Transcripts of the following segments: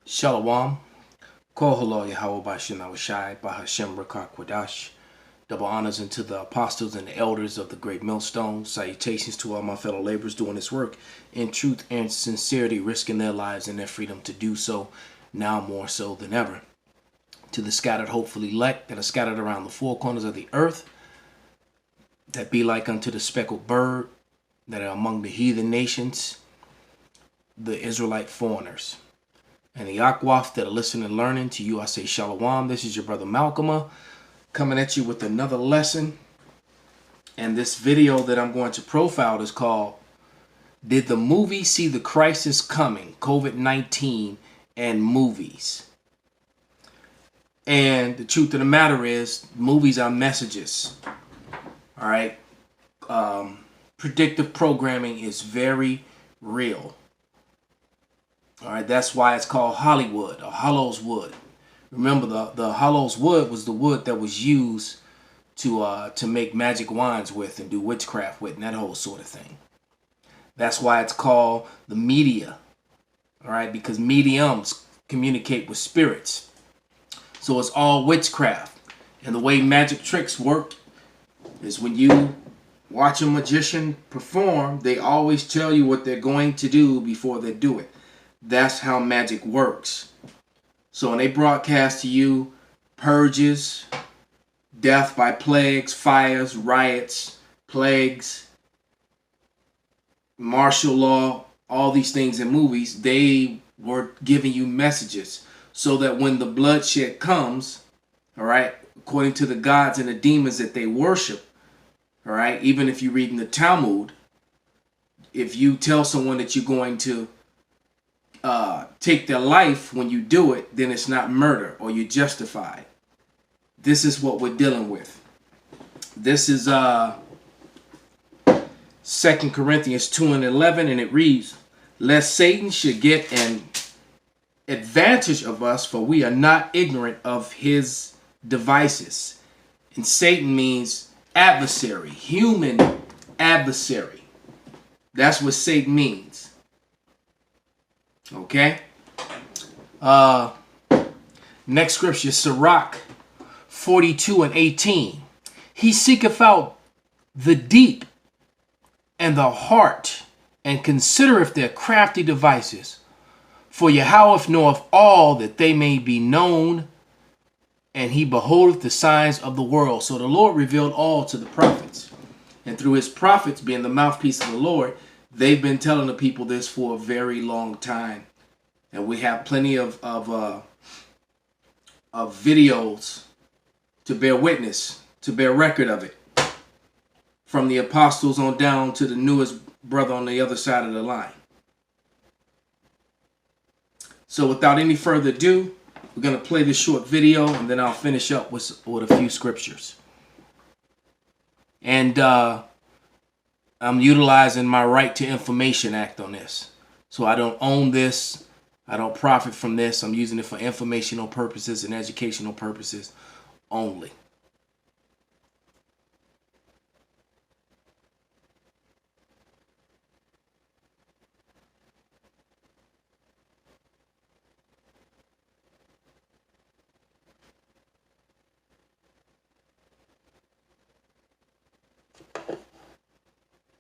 Shalom. Kol Halo Yahweh Bashem Awashai Bahashem Rakak Wadash. Double honors unto the apostles and the elders of the great millstone. Salutations to all my fellow laborers doing this work in truth and sincerity, risking their lives and their freedom to do so, now more so than ever. To the scattered, hopefully elect that are scattered around the four corners of the earth, that be like unto the speckled bird, that are among the heathen nations, the Israelite foreigners. And the Akwaf that are listening and learning, to you I say Shalom. This is your brother MALCHAAMAH coming at you with another lesson. And this video that I'm going to profile is called, Did the Movie See the Crisis Coming? COVID-19 and Movies. And the truth of the matter is, movies are messages. All right. Predictive programming is very real. All right, that's why it's called Hollywood or Hollow's Wood. Remember, the Hollow's Wood was the wood that was used to make magic wands with and do witchcraft with and that whole sort of thing. That's why it's called the media. All right, because mediums communicate with spirits. So it's all witchcraft. And the way magic tricks work is when you watch a magician perform, they always tell you what they're going to do before they do it. That's how magic works. So when they broadcast to you purges, death by plagues, fires, riots, plagues, martial law, all these things in movies, they were giving you messages so that when the bloodshed comes, all right, according to the gods and the demons that they worship, all right, even if you read in the Talmud, if you tell someone that you're going to take their life when you do it, then it's not murder or you're justified. This is what we're dealing with. This is 2 Corinthians 2:11, and it reads, Lest Satan should get an advantage of us, for we are not ignorant of his devices. And Satan means adversary, human adversary. That's what Satan means. Okay. Next scripture, Sirach 42:18. He seeketh out the deep and the heart, and considereth their crafty devices. For Yahweh knoweth all, that they may be known, and he beholdeth the signs of the world. So the Lord revealed all to the prophets. And through his prophets, being the mouthpiece of the Lord, they've been telling the people this for a very long time. And we have plenty of videos to bear witness, to bear record of it. From the apostles on down to the newest brother on the other side of the line. So without any further ado, we're going to play this short video, and then I'll finish up with a few scriptures. And I'm utilizing my Right to Information Act on this. So I don't own this. I don't profit from this. I'm using it for informational purposes and educational purposes only.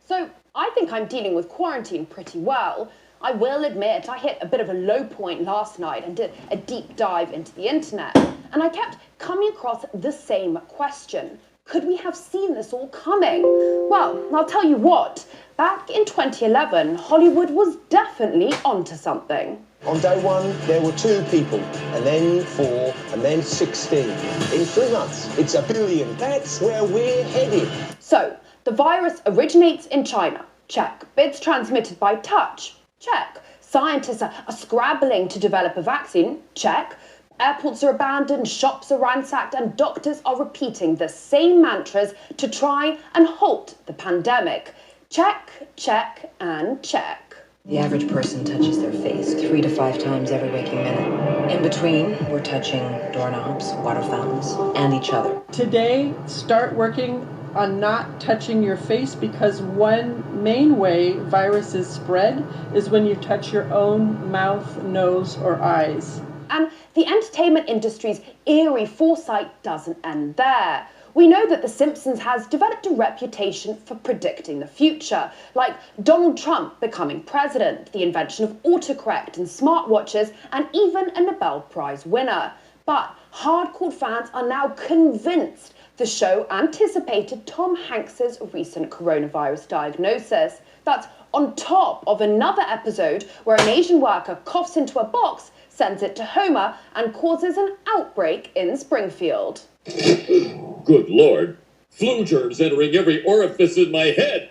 So I think I'm dealing with quarantine pretty well. I will admit I hit a bit of a low point last night and did a deep dive into the internet. And I kept coming across the same question. Could we have seen this all coming? Well, I'll tell you what. Back in 2011, Hollywood was definitely onto something. On day one, there were 2 people, and then 4, and then 16. In 3 months, it's 1 billion. That's where we're headed. So, the virus originates in China. Check. It's transmitted by touch. Check. Scientists are scrabbling to develop a vaccine. Check. Airports are abandoned, shops are ransacked, and doctors are repeating the same mantras to try and halt the pandemic. Check, check, and check. The average person touches their face 3 to 5 times every waking minute. In between, we're touching doorknobs, water fountains, and each other. Today, start working on not touching your face, because one main way viruses spread is when you touch your own mouth, nose, or eyes. And the entertainment industry's eerie foresight doesn't end there. We know that The Simpsons has developed a reputation for predicting the future, like Donald Trump becoming president, the invention of autocorrect and smartwatches, and even a Nobel Prize winner. But hardcore fans are now convinced the show anticipated Tom Hanks's recent coronavirus diagnosis. That's on top of another episode where an Asian worker coughs into a box, sends it to Homer, and causes an outbreak in Springfield. Good Lord, flu germs entering every orifice in my head.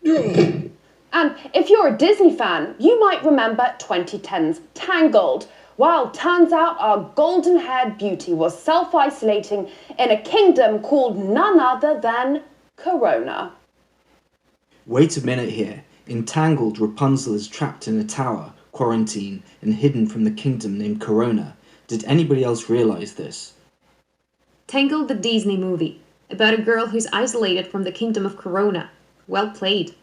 And if you're a Disney fan, you might remember 2010's Tangled. Well, turns out our golden-haired beauty was self-isolating in a kingdom called none other than Corona. Wait a minute here. In Tangled, Rapunzel is trapped in a tower, quarantined, and hidden from the kingdom named Corona. Did anybody else realise this? Tangled, the Disney movie, about a girl who's isolated from the kingdom of Corona. Well played.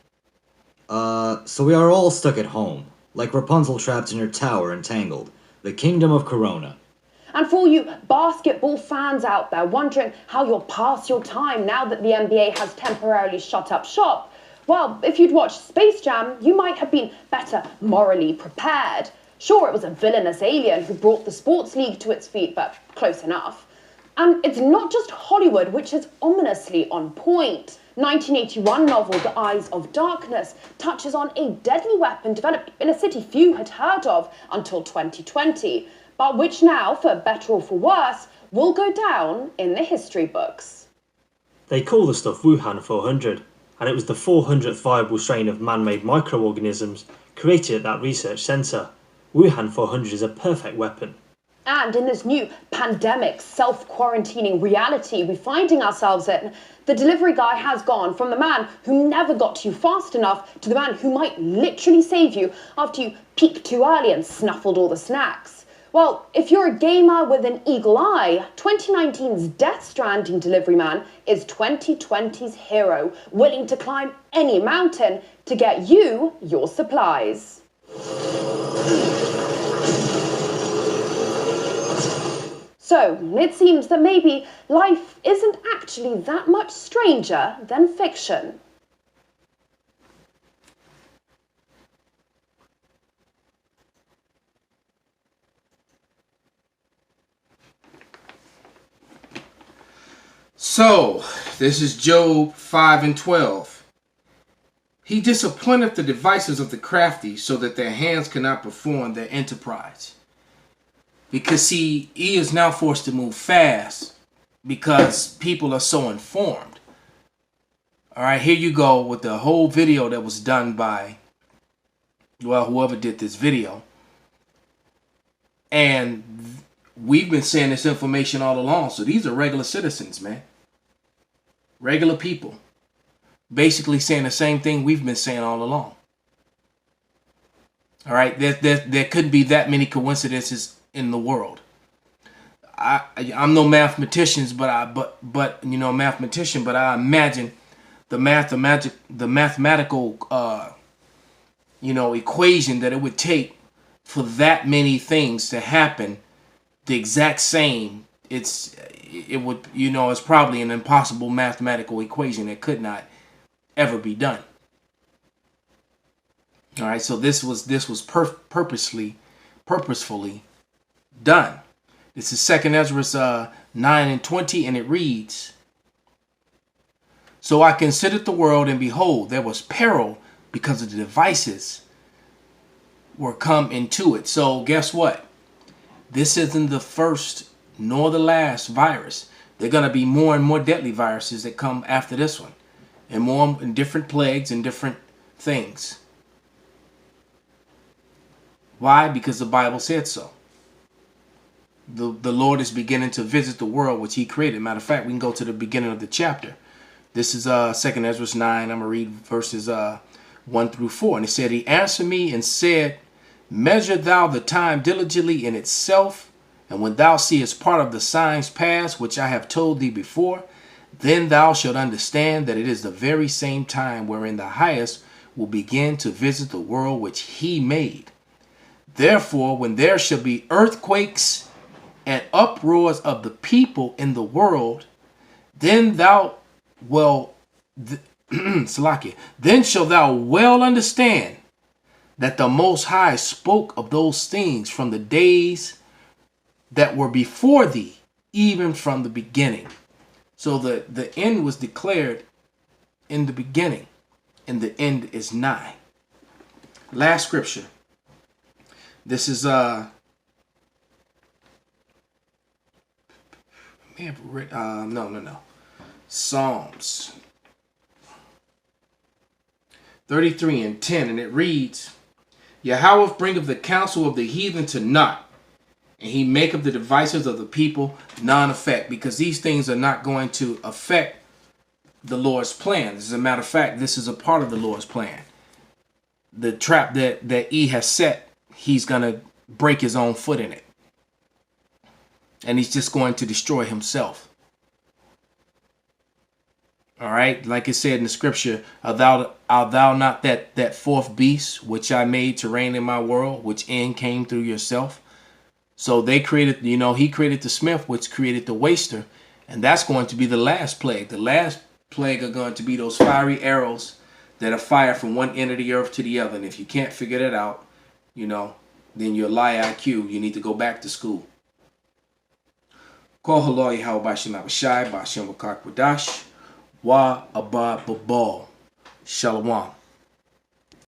So we are all stuck at home, like Rapunzel trapped in her tower in Tangled, the kingdom of Corona. And for all you basketball fans out there wondering how you'll pass your time now that the NBA has temporarily shut up shop, well, if you'd watched Space Jam, you might have been better morally prepared. Sure, it was a villainous alien who brought the sports league to its feet, but close enough. And it's not just Hollywood which is ominously on point. 1981 novel The Eyes of Darkness touches on a deadly weapon developed in a city few had heard of until 2020, but which now, for better or for worse, will go down in the history books. They call the stuff Wuhan 400, and it was the 400th viable strain of man-made microorganisms created at that research centre. Wuhan 400 is a perfect weapon. And in this new pandemic, self-quarantining reality we're finding ourselves in, the delivery guy has gone from the man who never got to you fast enough to the man who might literally save you after you peaked too early and snuffled all the snacks. Well, if you're a gamer with an eagle eye, 2019's Death Stranding delivery man is 2020's hero, willing to climb any mountain to get you your supplies. So, it seems that maybe life isn't actually that much stranger than fiction. So, this is Job 5 and 12. He disappointeth the devices of the crafty, so that their hands cannot perform their enterprise. Because he is now forced to move fast because people are so informed. All right, here you go with the whole video that was done by, well, whoever did this video. And we've been saying this information all along. So these are regular citizens, man. Regular people. Basically saying the same thing we've been saying all along. All right, there couldn't be that many coincidences in the world. I'm no mathematician, but I imagine the mathematical equation that it would take for that many things to happen the exact same. It's probably an impossible mathematical equation that could not ever be done. All right, so this was purposefully done. This is 2 Ezra 9 and 20, and it reads, So I considered the world, and behold, there was peril because of the devices were come into it. So guess what? This isn't the first nor the last virus. There are going to be more and more deadly viruses that come after this one, and more and different plagues and different things. Why? Because the Bible said so. The Lord is beginning to visit the world which he created. Matter of fact, we can go to the beginning of the chapter. This is 2 Ezra 9. I'm going to read verses 1 through 4. And it said, He answered me and said, Measure thou the time diligently in itself, and when thou seest part of the signs pass, which I have told thee before, then thou shalt understand that it is the very same time wherein the highest will begin to visit the world which he made. Therefore, when there shall be earthquakes and uproars of the people in the world, then thou well, Salakia, then shalt thou well understand that the Most High spoke of those things from the days that were before thee, even from the beginning. So the end was declared in the beginning, and the end is nigh. Last scripture. This is no. Psalms 33:10, and it reads, Yahweh bringeth the counsel of the heathen to naught, and he maketh the devices of the people non-effect. Because these things are not going to affect the Lord's plan. As a matter of fact, this is a part of the Lord's plan. The trap that he has set, he's going to break his own foot in it. And he's just going to destroy himself. All right, like it said in the scripture, art thou not that fourth beast which I made to reign in my world, which end came through yourself? So they created, he created the smith, which created the waster, and that's going to be the last plague. The last plague are going to be those fiery arrows that are fired from one end of the earth to the other. And if you can't figure that out, then you're lie IQ. You need to go back to school. Call Halal Yahweh Bashim Abashai Bashim Wakak Wadash. Wa Abba Babal. Shalom.